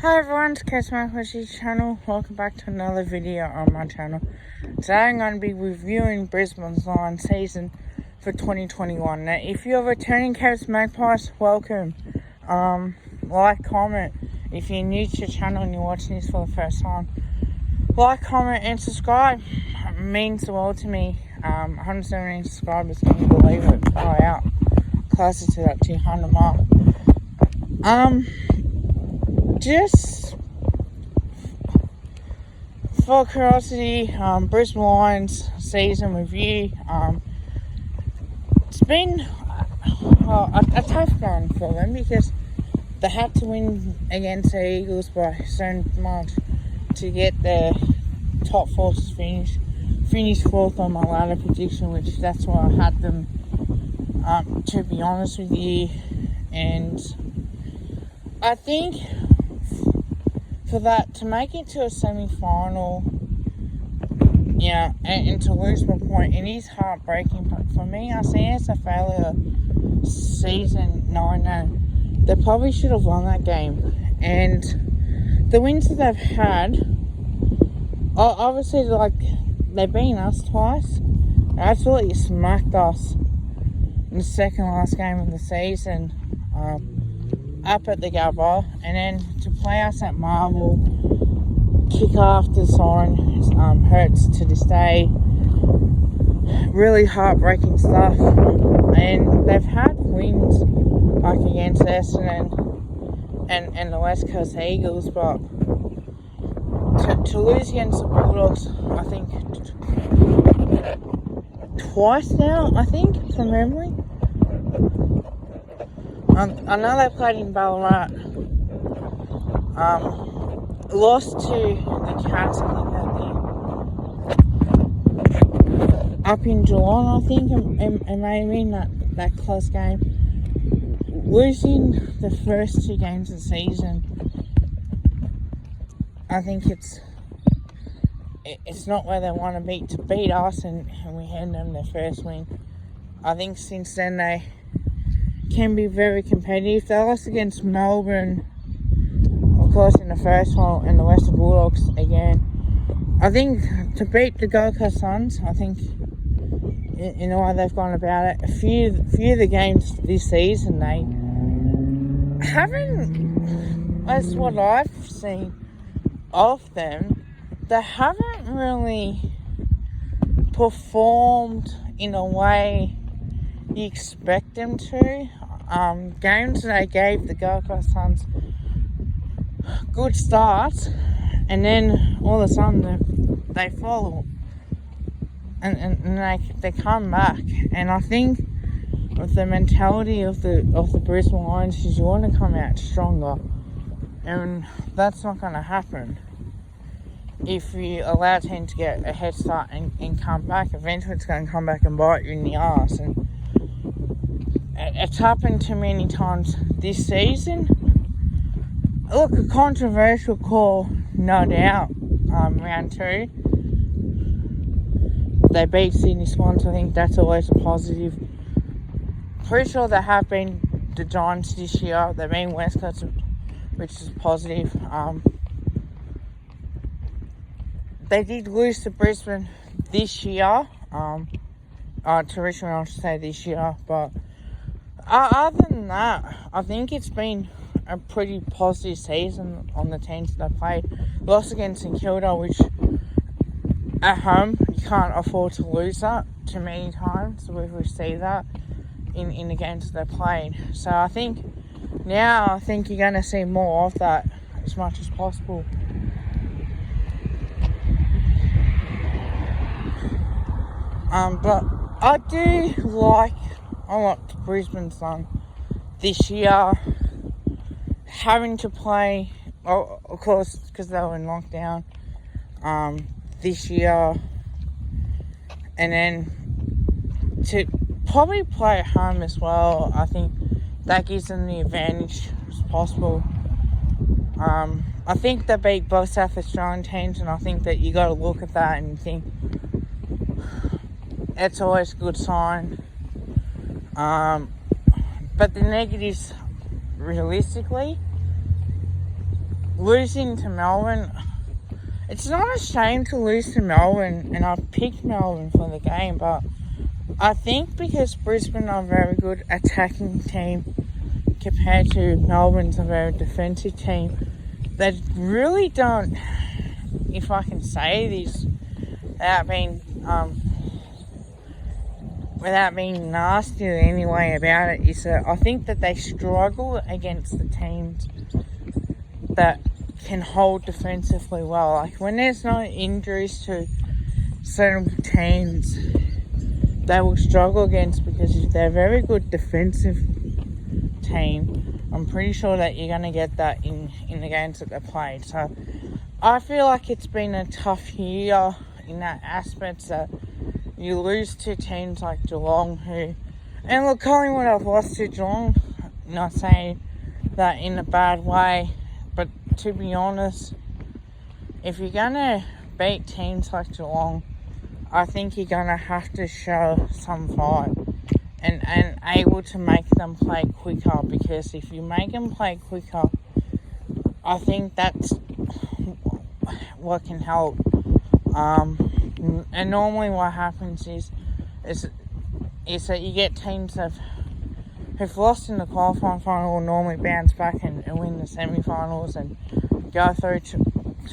Hi everyone, it's Chris Marquis's channel. Welcome back to another video on my channel. Today I'm going to be reviewing Brisbane Lions season for 2021. Now, if you're returning Caps Magpies, welcome. Like, comment. If you're new to the channel and you're watching this for the first time, like, comment and subscribe. It means the world to me. 170 subscribers, can you believe it? Oh, out closer to that 200 mark. Just for curiosity, Brisbane Lions season review. It's been a tough one for them because they had to win against the Eagles by so much to get their top four to finish fourth on my ladder prediction, which that's why I had them, to be honest with you. And I think for that, to make it to a semi-final, and to lose by point, it is heartbreaking. But for me, I see it as a failure season 9. They probably should have won that game. And the wins that they've had, obviously, they've beaten us twice. They absolutely smacked us in the second last game of the season, up at the Gabba, and then to play us at Marvel, kick after the siren, hurts to this day. Really heartbreaking stuff. And they've had wins like against Essendon and the West Coast Eagles, but to lose against the Bulldogs, I think twice now, from memory. I know they played in Ballarat. Lost to the Cats, up in Geelong, it may have been that close game. Losing the first two games of the season, I think it's not where they want to beat us, and we hand them their first win. I think since then they can be very competitive. They lost against Melbourne, of course, in the first one, and the Western Bulldogs again. I think to beat the Gold Coast Suns, I think in the way they've gone about it, a few of the games this season, they haven't, as what I've seen of them, they haven't really performed in a way you expect them to. Games they gave the Gold Coast Suns good starts, and then all of a sudden they follow, and they come back. And I think with the mentality of the Brisbane Lions is you want to come out stronger, and that's not going to happen if you allow a team to get a head start and come back. Eventually it's going to come back and bite you in the arse, and it's happened too many times this season. Look, a controversial call, no doubt. Round 2, they beat Sydney Swans. I think that's always a positive. Pretty sure they have been the Giants this year. They've been West Coast, which is positive. They did lose to Brisbane this year. To Richmond, I should say, this year. But other than that, I think it's been a pretty positive season on the teams that they played. Lost against St Kilda, which at home you can't afford to lose that too many times. We see that in the games that they played. So I think now you're going to see more of that as much as possible. But I do like Brisbane's done this year, having to play, of course, because they were in lockdown this year, and then to probably play at home as well. I think that gives them the advantage as possible. I think they beat both South Australian teams, and I think that you got to look at that and think it's always a good sign. But the negatives, realistically, losing to Melbourne, it's not a shame to lose to Melbourne, and I picked Melbourne for the game, but I think because Brisbane are a very good attacking team compared to Melbourne's a very defensive team, they really don't, if I can say this without being nasty in any way about it, is that I think that they struggle against the teams that can hold defensively well. Like when there's no injuries to certain teams, they will struggle against, because if they're a very good defensive team, I'm pretty sure that you're going to get that in the games that they played. So I feel like it's been a tough year in that aspect, that you lose to teams like Geelong, and look, Collingwood have lost to Geelong, not saying that in a bad way, but to be honest, if you're going to beat teams like Geelong, I think you're going to have to show some fight and able to make them play quicker, because if you make them play quicker, I think that's what can help. And normally what happens is that you get teams who've lost in the qualifying final will normally bounce back and win the semi-finals and go through to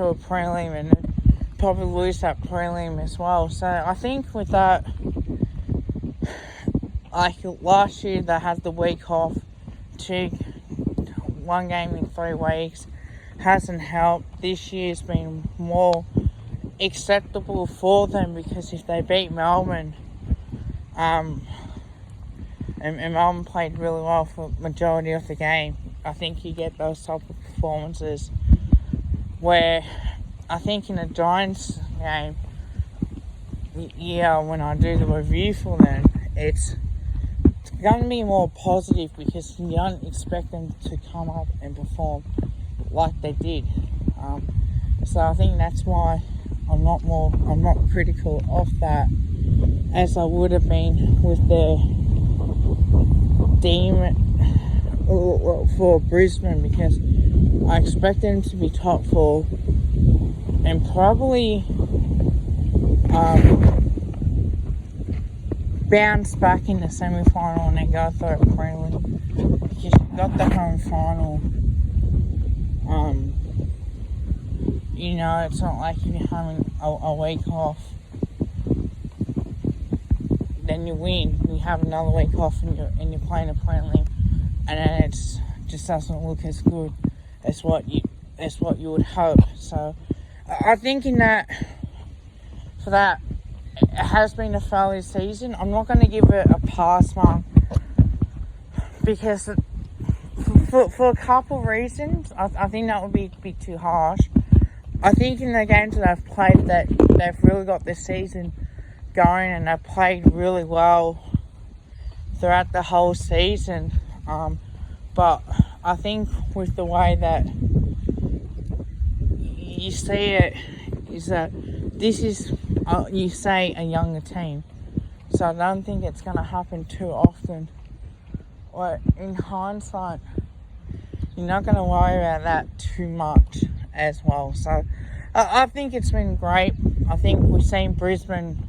a prelim and probably lose that prelim as well. So I think with that, like last year they had the week off, one game in 3 weeks, hasn't helped. This year's been more acceptable for them, because if they beat Melbourne, and Melbourne played really well for the majority of the game, I think you get those type of performances where I think in a Giants game, when I do the review for them, it's going to be more positive, because you don't expect them to come up and perform like they did. So I think that's why I'm not critical of that as I would have been with the team for Brisbane, because I expect them to be top 4 and probably bounce back in the semi-final and then go through a prelim, because you've got the home final. It's not like if you're having a week off, then you win, you have another week off and you're playing a prelim, and then it just doesn't look as good as what you would hope. So I think for that, it has been a failure season. I'm not going to give it a pass mark, because for a couple of reasons, I think that would be too harsh. I think in the games that I've played, that they've really got this season going, and they've played really well throughout the whole season. But I think with the way that you see it, is that this is, you say, a younger team. So I don't think it's going to happen too often. Or in hindsight, you're not going to worry about that too much as well. So I think it's been great. I think we've seen Brisbane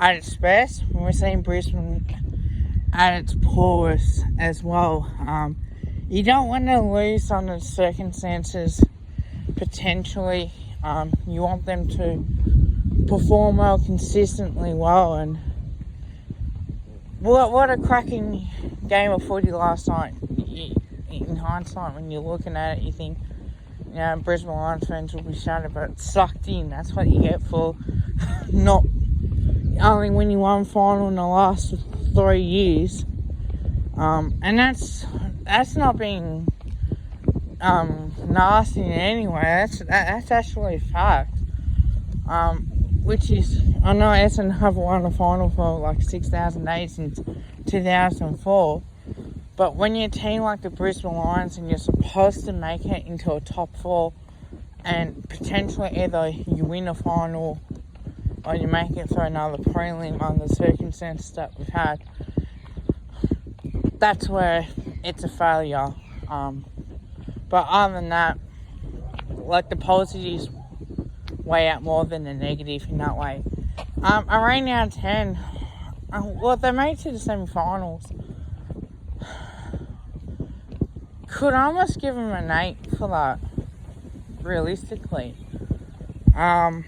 at its best, and we've seen Brisbane at its poorest as well. You don't want to lose under circumstances, potentially. You want them to perform well, consistently well, and what a cracking game of footy last night. In hindsight, when you're looking at it, you think, Brisbane Lions fans will be shattered, but it's sucked in. That's what you get for not only winning one final in the last 3 years. And that's not being nasty in any way. That's actually a fact. Which is, I know Essendon have won a final for like 6,008 since 2004. But when you're a team like the Brisbane Lions and you're supposed to make it into a top 4, and potentially either you win a final or you make it through another prelim under the circumstances that we've had, that's where it's a failure. But other than that, like the positives weigh out more than the negative in that way. I rate out of 10. Well, they made it to the semi-finals. Could almost give them an 8 for that, realistically. I'll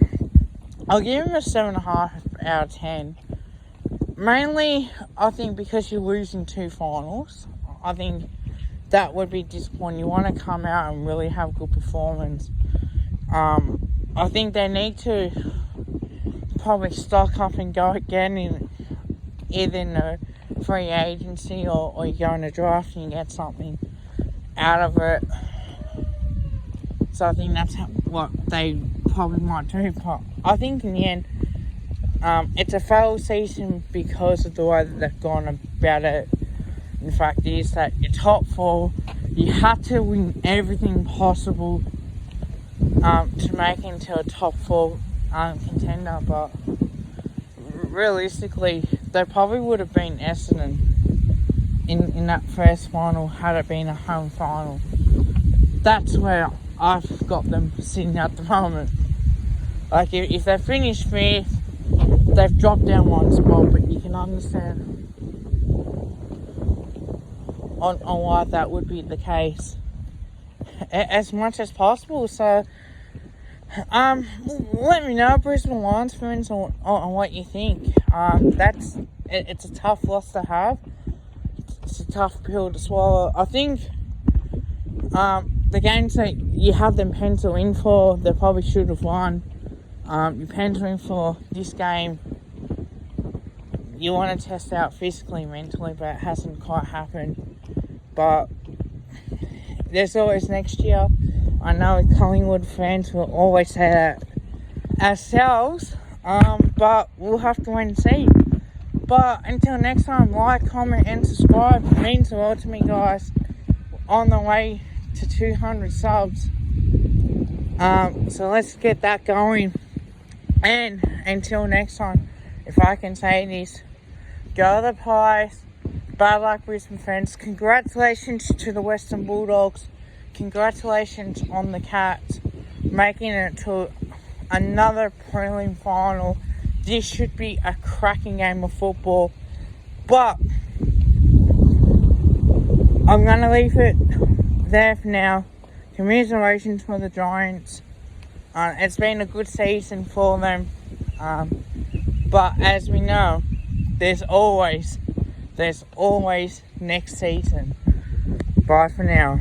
give them a 7.5 out of 10. Mainly, I think because you're losing 2 finals, I think that would be disappointing. You want to come out and really have a good performance. I think they need to probably stock up and go again in either in a free agency or you go in a draft and you get something out of it. So I think that's what they probably might do. But I think in the end, it's a failed season because of the way that they've gone about it. And the fact is that you're top 4, you have to win everything possible to make it into a top 4 contender. But realistically, they probably would have been Essendon in that first final had it been a home final. That's where I've got them sitting at the moment. Like, if they finish 5th, they've dropped down 1 spot, but you can understand on why that would be the case as much as possible. So let me know, Brisbane Lions fans, on what you think. It's a tough loss to have. It's a tough pill to swallow. I think the games that you have them pencil in for, they probably should have won. You pencil in for this game, you want to test out physically, mentally, but it hasn't quite happened. But there's always next year. I know Collingwood fans will always say that ourselves, but we'll have to wait and see. But until next time, like, comment, and subscribe. It means the world to me, guys. On the way to 200 subs. So let's get that going. And until next time, if I can say this, go the Pies. Bad luck, Brisbane fans. Congratulations to the Western Bulldogs. Congratulations on the Cats making it to another prelim final. This should be a cracking game of football. But I'm going to leave it there for now. Commiserations for the Giants. It's been a good season for them. But as we know, there's always next season. Bye for now.